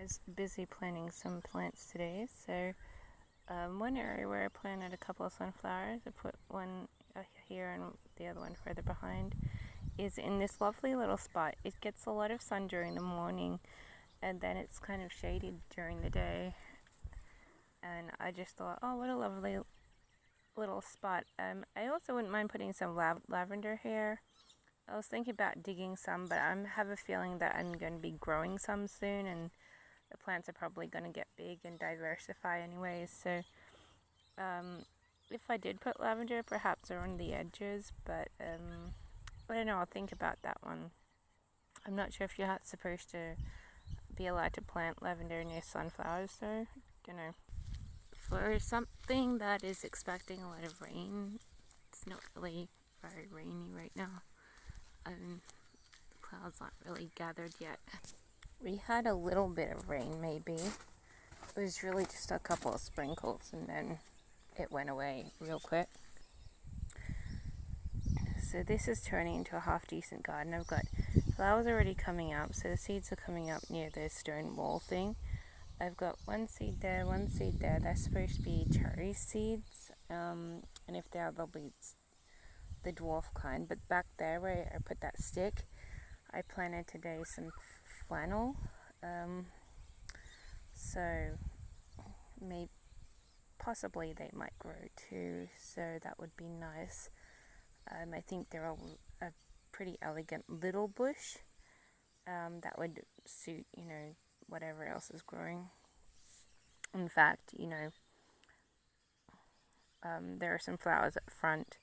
was busy planting some plants today, so one area where I planted a couple of sunflowers, I put one here and the other one further behind, is in this lovely little spot. It gets a lot of sun during the morning and then it's kind of shaded during the day, and I just thought, oh, what a lovely little spot. I also wouldn't mind putting some lavender here. I was thinking about digging some, but I have a feeling that I'm going to be growing some soon, and the plants are probably going to get big and diversify anyways. So if I did put lavender, perhaps around the edges, but I don't know, I'll think about that one. I'm not sure if you're not supposed to be allowed to plant lavender near sunflowers, so don't know. For something that is expecting a lot of rain, it's not really very rainy right now. The clouds aren't really gathered yet. We had a little bit of rain, maybe. It was really just a couple of sprinkles and then it went away real quick. So this is turning into a half decent garden. I've got flowers already coming up, so the seeds are coming up near the stone wall thing. I've got one seed there, one seed there. They're supposed to be cherry seeds, and if they are, they'll be the dwarf kind. But back there where I put that stick, I planted today some flannel, so possibly they might grow too, so that would be nice. I think they're a pretty elegant little bush that would suit, whatever else is growing. In fact, there are some flowers up front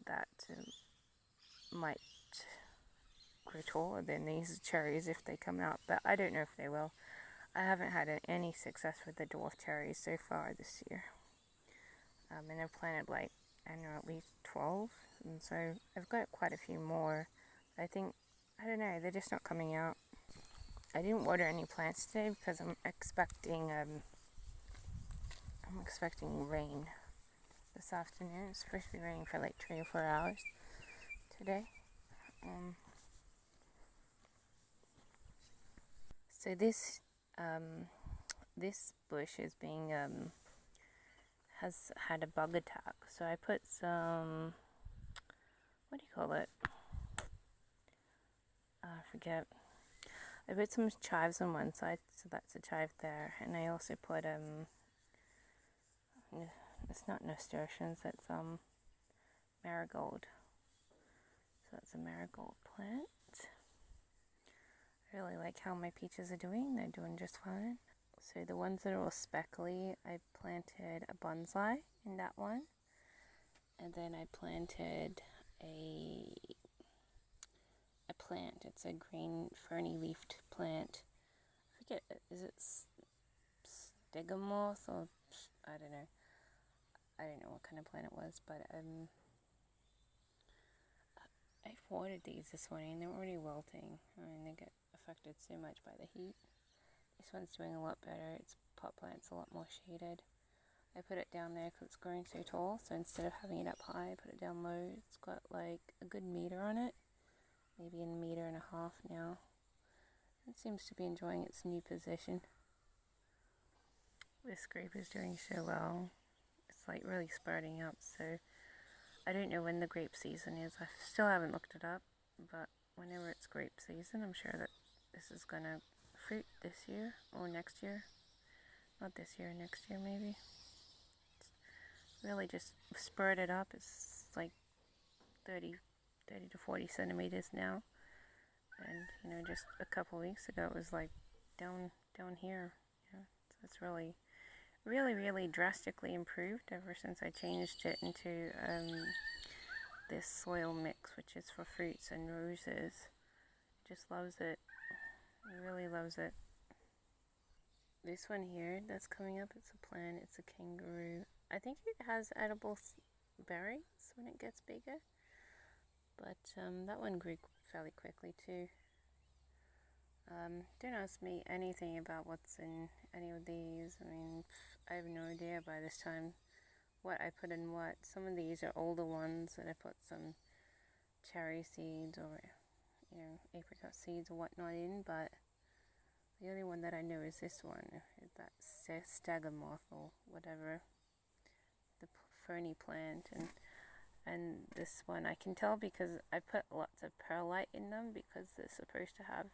that might grow taller than these cherries if they come out, but I don't know if they will. I haven't had any success with the dwarf cherries so far this year. And I've planted at least 12, and so I've got quite a few more. I don't know, they're just not coming out. I didn't water any plants today because I'm expecting rain this afternoon. It's supposed to be raining for 3 or 4 hours today. So this bush is has had a bug attack. So I put some, what do you call it? I forget. I put some chives on one side, so that's a chive there, and I also put it's not nasturtiums, it's marigold. So that's a marigold plant. I really like how my peaches are doing. They're doing just fine. So the ones that are all speckly, I planted a bonsai in that one, and then I planted a plant. It's a green ferny leafed plant. I forget, is it stegomoth or I don't know. I don't know what kind of plant it was, but I've watered these this morning. They're already wilting. They get affected so much by the heat. This one's doing a lot better. Its pot plant's a lot more shaded. I put it down there because it's growing so tall, so instead of having it up high, I put it down low. It's got a good meter on it, maybe a meter and a half now. It seems to be enjoying its new position. This grape is doing so well. It's really sprouting up, so I don't know when the grape season is. I still haven't looked it up, but whenever it's grape season, I'm sure that this is going to fruit this year or next year. Not this year, next year maybe. It's really just sprouted up. It's 30 to 40 centimeters now. And, just a couple weeks ago, it was down here. So it's really, really drastically improved ever since I changed it into this soil mix, which is for fruits and roses. Just loves it. Really loves it. This one here that's coming up, it's a plant. It's a kangaroo. I think it has edible berries when it gets bigger, but that one grew fairly quickly too. Don't ask me anything about what's in any of these. I have no idea by this time what I put in what. Some of these are older ones that I put some cherry seeds or apricot seeds or whatnot in, but The only one that I know is this one, that stagger moth or whatever, the ferny plant, and this one I can tell because I put lots of perlite in them because they're supposed to have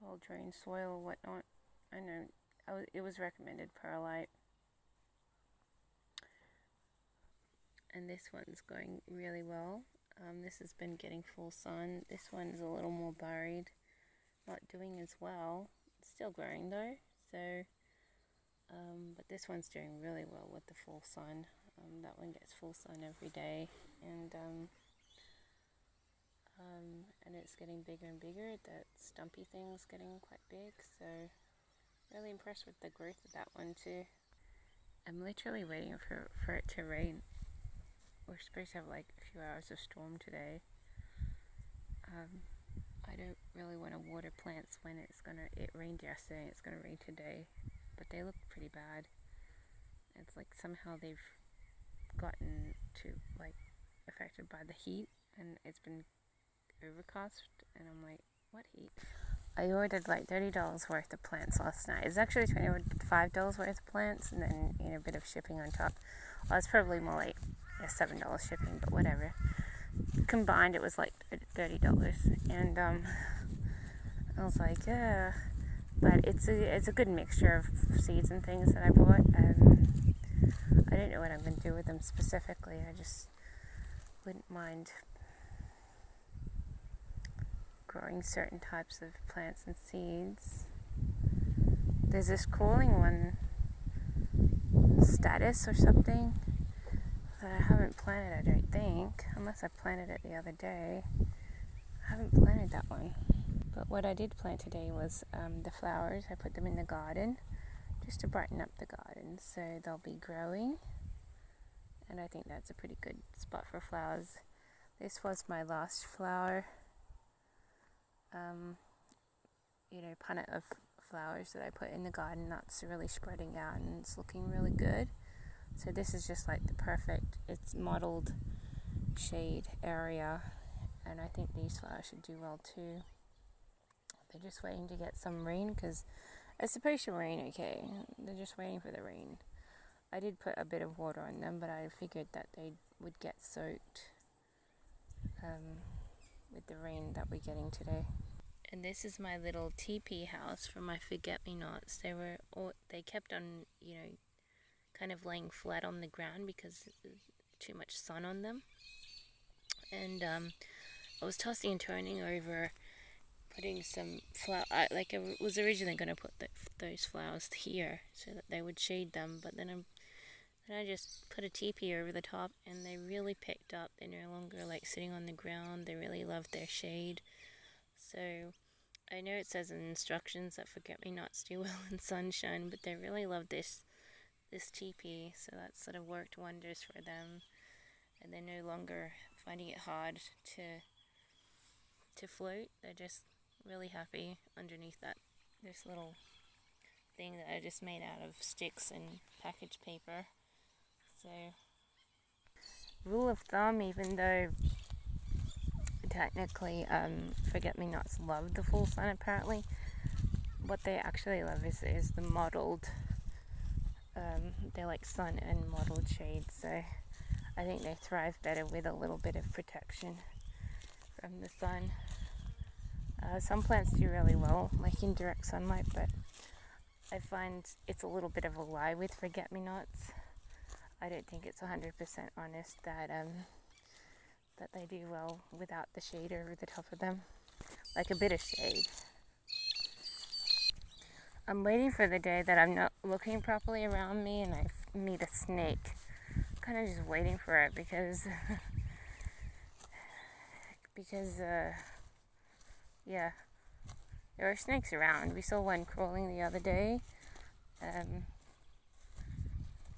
well-drained soil or whatnot. I know it was recommended perlite. And this one's going really well. This has been getting full sun. This one's a little more buried, not doing as well. It's still growing though, so but this one's doing really well with the full sun. That one gets full sun every day, and it's getting bigger and bigger. That stumpy thing's getting quite big, so really impressed with the growth of that one too. I'm literally waiting for it to rain. We're supposed to have like a few hours of storm today. I don't really want to water plants when it rained yesterday and it's gonna rain today, but they look pretty bad. It's like somehow they've gotten to like affected by the heat, and it's been overcast, and I'm like, what heat? I ordered like $30 worth of plants last night. It's actually $25 worth of plants, and then a bit of shipping on top. Well, it's probably more like $7 shipping, but whatever. Combined, it was like $30, and I was like, yeah. But it's a good mixture of seeds and things that I bought. I don't know what I'm going to do with them specifically. I just wouldn't mind growing certain types of plants and seeds. There's this crawling one, Status or something, that I haven't planted, I don't think, unless I planted it the other day. I haven't planted that one. But what I did plant today was the flowers. I put them in the garden just to brighten up the garden, so they'll be growing, and I think that's a pretty good spot for flowers. This was my last flower punnet of flowers that I put in the garden. That's really spreading out and it's looking really good. So this is just like the perfect, it's mottled shade area, and I think these flowers should do well too. They're just waiting to get some rain because it's supposed to rain, okay. They're just waiting for the rain. I did put a bit of water on them, but I figured that they would get soaked with the rain that we're getting today. And this is my little teepee house for my forget-me-nots. They kept on, kind of laying flat on the ground because too much sun on them. And I was tossing and turning over, putting some flower. I was originally going to put those flowers here so that they would shade them, but then I just put a teepee over the top, and they really picked up. They're no longer like sitting on the ground. They really love their shade. So I know it says in instructions that forget-me-nots do well in sunshine, but they really love this teepee, so that sort of worked wonders for them, and they're no longer finding it hard to float. They're just really happy underneath this little thing that I just made out of sticks and packaged paper. So, rule of thumb, even though technically forget-me-nots love the full sun, apparently what they actually love is the mottled, they like sun and mottled shade, so I think they thrive better with a little bit of protection from the sun. Some plants do really well, like in direct sunlight, but I find it's a little bit of a lie with forget-me-nots. I don't think it's 100% honest that they do well without the shade over the top of them, like a bit of shade. I'm waiting for the day that I'm not looking properly around me and I meet a snake. Kind of just waiting for it because yeah, there are snakes around. We saw one crawling the other day,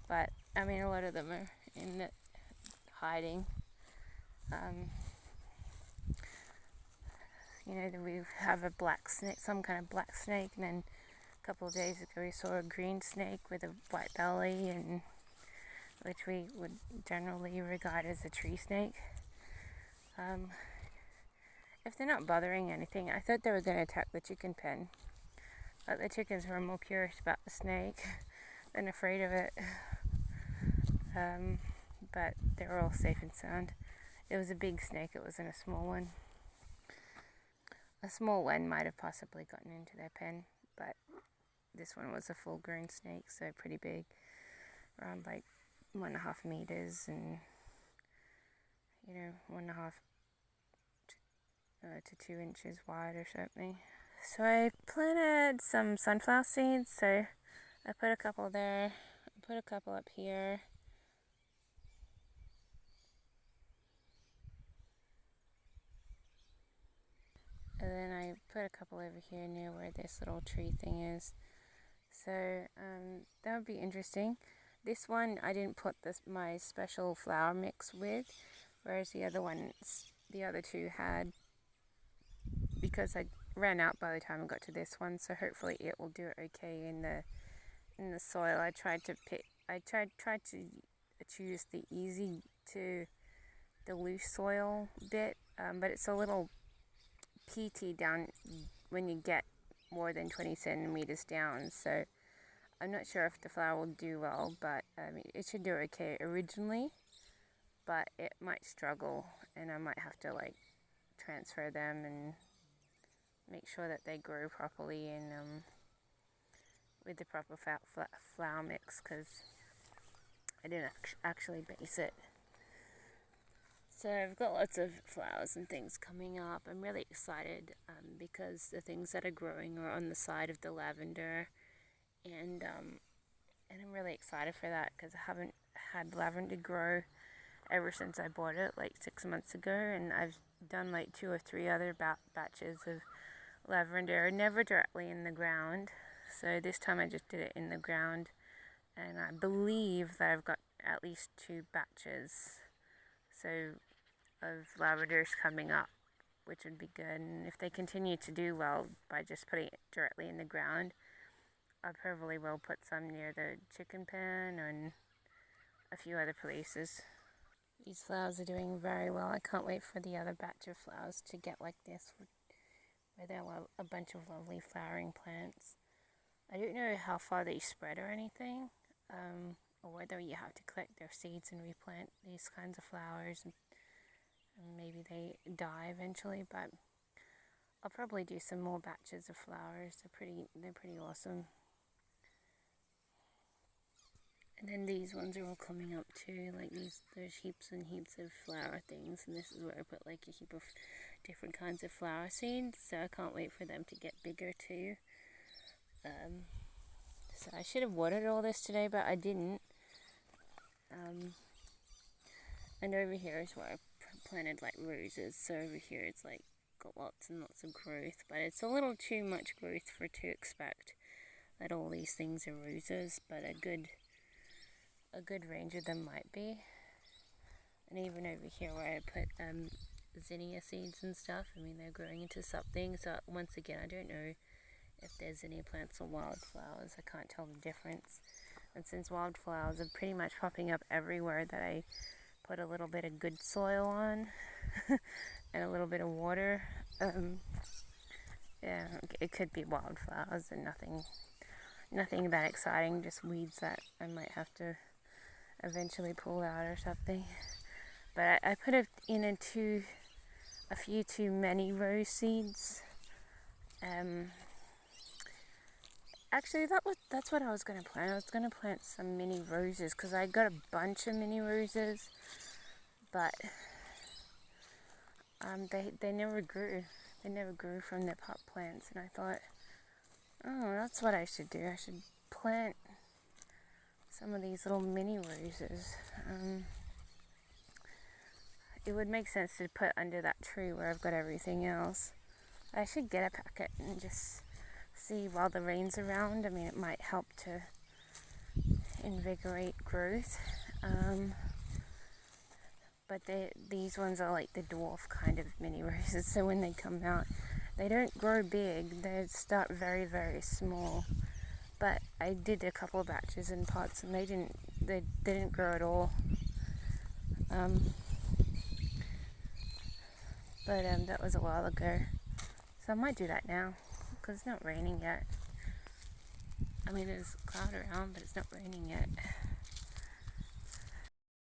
but I mean a lot of them are hiding. We have a black snake, some kind of black snake, and then a couple of days ago we saw a green snake with a white belly, and which we would generally regard as a tree snake. If they're not bothering anything, I thought they were going to attack the chicken pen, But the chickens were more curious about the snake than afraid of it. But they were all safe and sound. It was a big snake, it wasn't a small one. A small one might have possibly gotten into their pen, but this one was a full-grown snake, so pretty big, around like 1.5 meters and 1.5 to 2 inches wide or something. So I planted some sunflower seeds, so I put a couple there, I put a couple up here. And then I put a couple over here near where this little tree thing is. So that would be interesting. This one I didn't put my special flower mix with, whereas the other two had, because I ran out by the time I got to this one. So hopefully it will do it okay in the soil. I tried to choose the loose soil bit, but it's a little peaty down when you get more than 20 centimeters down, so I'm not sure if the flower will do well, but it should do okay originally, but it might struggle, and I might have to like transfer them and make sure that they grow properly and with the proper flower mix, because I didn't actually base it. So I've got lots of flowers and things coming up. I'm really excited because the things that are growing are on the side of the lavender, and I'm really excited for that because I haven't had lavender grow ever since I bought it like 6 months ago, and I've done like 2 or 3 other batches of lavender, never directly in the ground. So this time I just did it in the ground, and I believe that I've got at least 2 batches of lavenders coming up, which would be good. And if they continue to do well by just putting it directly in the ground, I probably will put some near the chicken pen and a few other places. These flowers are doing very well. I can't wait for the other batch of flowers to get like this, where there are a bunch of lovely flowering plants. I don't know how far they spread or anything, or whether you have to collect their seeds and replant these kinds of flowers, and maybe they die eventually, but I'll probably do some more batches of flowers. They're pretty awesome. And then these ones are all coming up too, like there's heaps and heaps of flower things, and this is where I put like a heap of different kinds of flower seeds, so I can't wait for them to get bigger too. So I should have watered all this today, but I didn't. And over here is where I planted like roses, so over here it's like got lots and lots of growth, but it's a little too much growth to expect that all these things are roses, but a good range of them might be. And even over here where I put zinnia seeds and stuff, I mean they're growing into something. So once again, I don't know if they're zinnia plants or wildflowers. I can't tell the difference. And since wildflowers are pretty much popping up everywhere that I put a little bit of good soil on and a little bit of water, yeah, it could be wildflowers and nothing that exciting, just weeds that I might have to eventually pull out or something. But I put it in a few too many rose seeds. Actually, that's what I was going to plant. I was going to plant some mini roses because I got a bunch of mini roses, but they never grew. They never grew from the pot plants, and I thought, oh, that's what I should do. I should plant some of these little mini roses. It would make sense to put under that tree where I've got everything else. I should get a packet and just see while the rain's around. I mean, it might help to invigorate growth. But these ones are like the dwarf kind of mini roses, so when they come out, they don't grow big. They start very, very small. But I did a couple of batches in pots, and they didn't grow at all. But that was a while ago, so I might do that now because it's not raining yet. I mean, there's cloud around, but it's not raining yet.